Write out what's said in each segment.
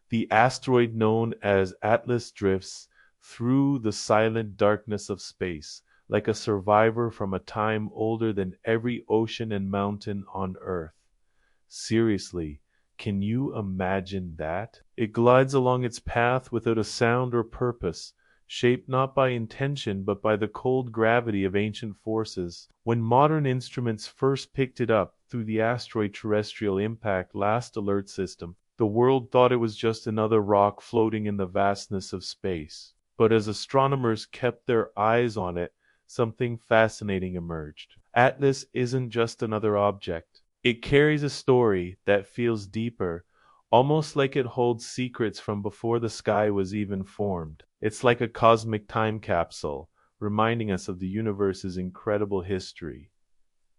The asteroid known as Atlas drifts through the silent darkness of space, like a survivor from a time older than every ocean and mountain on Earth. Seriously, can you imagine that? It glides along its path without a sound or purpose, shaped not by intention but by the cold gravity of ancient forces. When modern instruments first picked it up through the asteroid terrestrial impact last alert system, the world thought it was just another rock floating in the vastness of space. But as astronomers kept their eyes on it, something fascinating emerged. Atlas isn't just another object. It carries a story that feels deeper, almost like it holds secrets from before the sky was even formed. It's like a cosmic time capsule, reminding us of the universe's incredible history.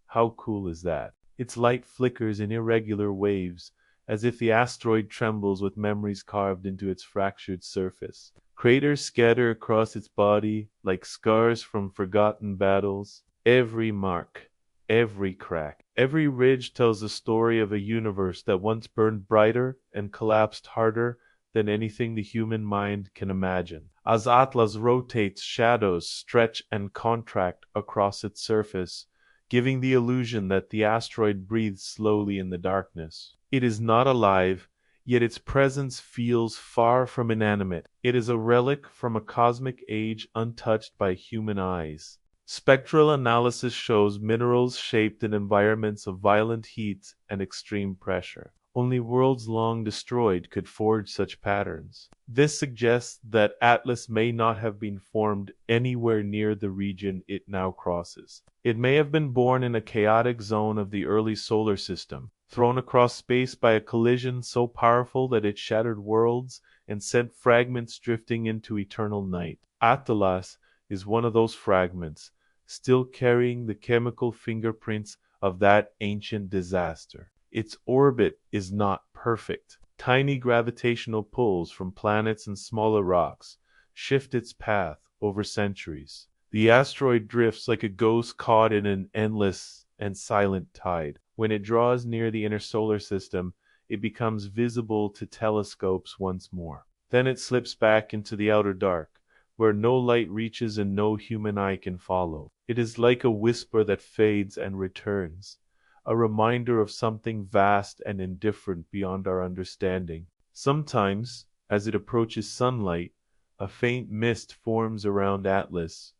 How cool is that? Its light flickers in irregular waves, as if the asteroid trembles with memories carved into its fractured surface. Craters scatter across its body like scars from forgotten battles. Every mark, every crack, every ridge tells the story of a universe that once burned brighter and collapsed harder than anything the human mind can imagine. As Atlas rotates, shadows stretch and contract across its surface, giving the illusion that the asteroid breathes slowly in the darkness. It is not alive, yet its presence feels far from inanimate. It is a relic from a cosmic age untouched by human eyes. Spectral analysis shows minerals shaped in environments of violent heat and extreme pressure. Only worlds long destroyed could forge such patterns. This suggests that Atlas may not have been formed anywhere near the region it now crosses. It may have been born in a chaotic zone of the early solar system, thrown across space by a collision so powerful that it shattered worlds and sent fragments drifting into eternal night. Atlas is one of those fragments, still carrying the chemical fingerprints of that ancient disaster. Its orbit is not perfect. Tiny gravitational pulls from planets and smaller rocks shift its path over centuries. The asteroid drifts like a ghost caught in an endless and silent tide. When it draws near the inner solar system, it becomes visible to telescopes once more. Then it slips back into the outer dark, where no light reaches and no human eye can follow. It is like a whisper that fades and returns, a reminder of something vast and indifferent beyond our understanding. Sometimes, as it approaches sunlight, a faint mist forms around Atlas.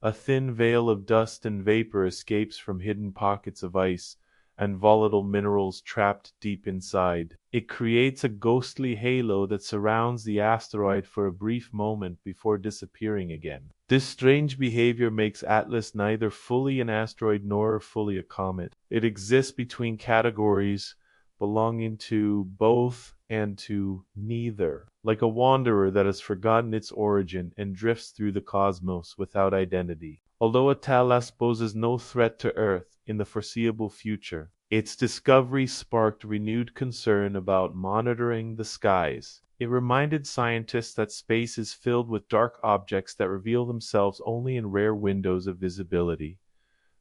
A thin veil of dust and vapor escapes from hidden pockets of ice and volatile minerals trapped deep inside. It creates a ghostly halo that surrounds the asteroid for a brief moment before disappearing again. This strange behavior makes Atlas neither fully an asteroid nor fully a comet. It exists between categories, belonging to both and to neither, like a wanderer that has forgotten its origin and drifts through the cosmos without identity. Although Atlas poses no threat to Earth in the foreseeable future, its discovery sparked renewed concern about monitoring the skies. It reminded scientists that space is filled with dark objects that reveal themselves only in rare windows of visibility.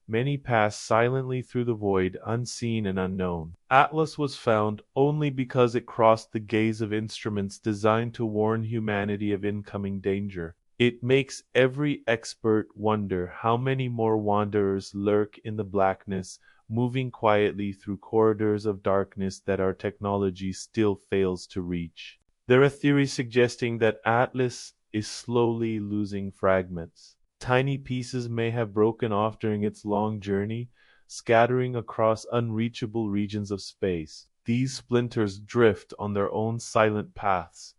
Many pass silently through the void, unseen and unknown. Atlas was found only because it crossed the gaze of instruments designed to warn humanity of incoming danger. It makes every expert wonder how many more wanderers lurk in the blackness, moving quietly through corridors of darkness that our technology still fails to reach. There are theories suggesting that Atlas is slowly losing fragments. Tiny pieces may have broken off during its long journey, scattering across unreachable regions of space. These splinters drift on their own silent paths,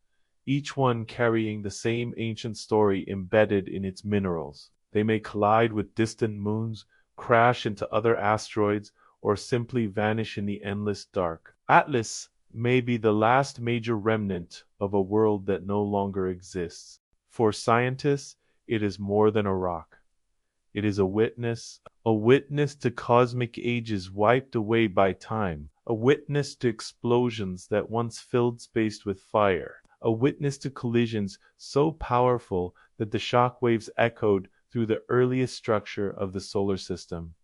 each one carrying the same ancient story embedded in its minerals. They may collide with distant moons, crash into other asteroids, or simply vanish in the endless dark. Atlas may be the last major remnant of a world that no longer exists. For scientists, it is more than a rock. It is a witness to cosmic ages wiped away by time, a witness to explosions that once filled space with fire, a witness to collisions so powerful that the shock waves echoed through the earliest structure of the solar system.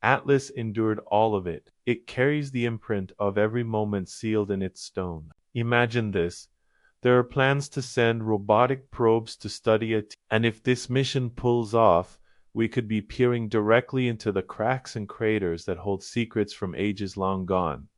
Atlas endured all of it. It carries the imprint of every moment sealed in its stone. Imagine this. There are plans to send robotic probes to study it, and if this mission pulls off, we could be peering directly into the cracks and craters that hold secrets from ages long gone.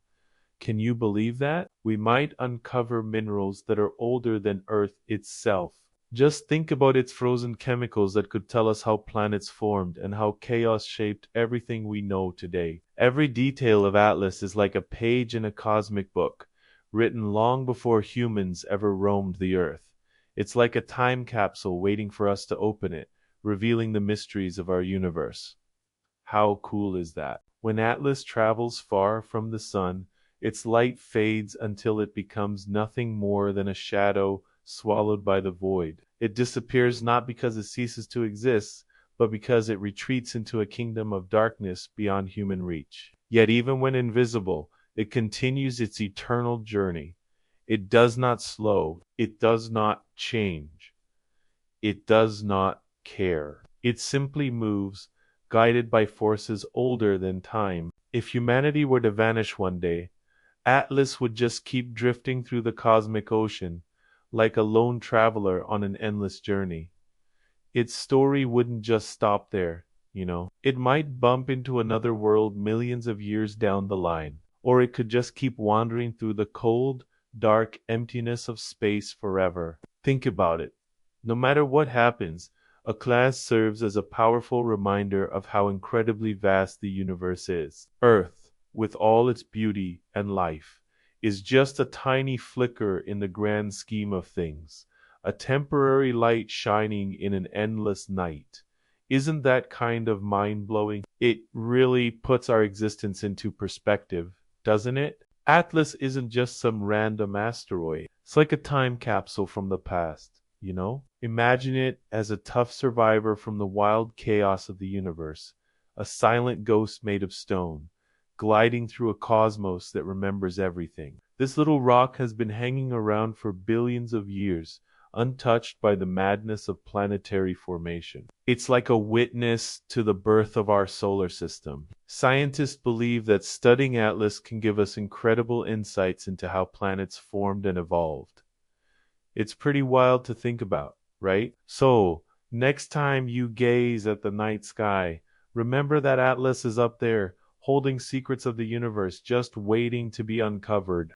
Can you believe that? We might uncover minerals that are older than Earth itself. Just think about its frozen chemicals that could tell us how planets formed and how chaos shaped everything we know today. Every detail of Atlas is like a page in a cosmic book, written long before humans ever roamed the Earth. It's like a time capsule waiting for us to open it, revealing the mysteries of our universe. How cool is that? When Atlas travels far from the sun, its light fades until it becomes nothing more than a shadow swallowed by the void. It disappears not because it ceases to exist, but because it retreats into a kingdom of darkness beyond human reach. Yet even when invisible, it continues its eternal journey. It does not slow. It does not change. It does not care. It simply moves, guided by forces older than time. If humanity were to vanish one day, Atlas would just keep drifting through the cosmic ocean, like a lone traveler on an endless journey. Its story wouldn't just stop there, you know. It might bump into another world millions of years down the line, or it could just keep wandering through the cold, dark emptiness of space forever. Think about it. No matter what happens, a class serves as a powerful reminder of how incredibly vast the universe is. Earth, with all its beauty and life, is just a tiny flicker in the grand scheme of things, a temporary light shining in an endless night. Isn't that kind of mind-blowing? It really puts our existence into perspective, doesn't it? Atlas isn't just some random asteroid. It's like a time capsule from the past, you know? Imagine it as a tough survivor from the wild chaos of the universe, a silent ghost made of stone, gliding through a cosmos that remembers everything. This little rock has been hanging around for billions of years, untouched by the madness of planetary formation. It's like a witness to the birth of our solar system. Scientists believe that studying Atlas can give us incredible insights into how planets formed and evolved. It's pretty wild to think about, right? So, next time you gaze at the night sky, remember that Atlas is up there, holding secrets of the universe just waiting to be uncovered.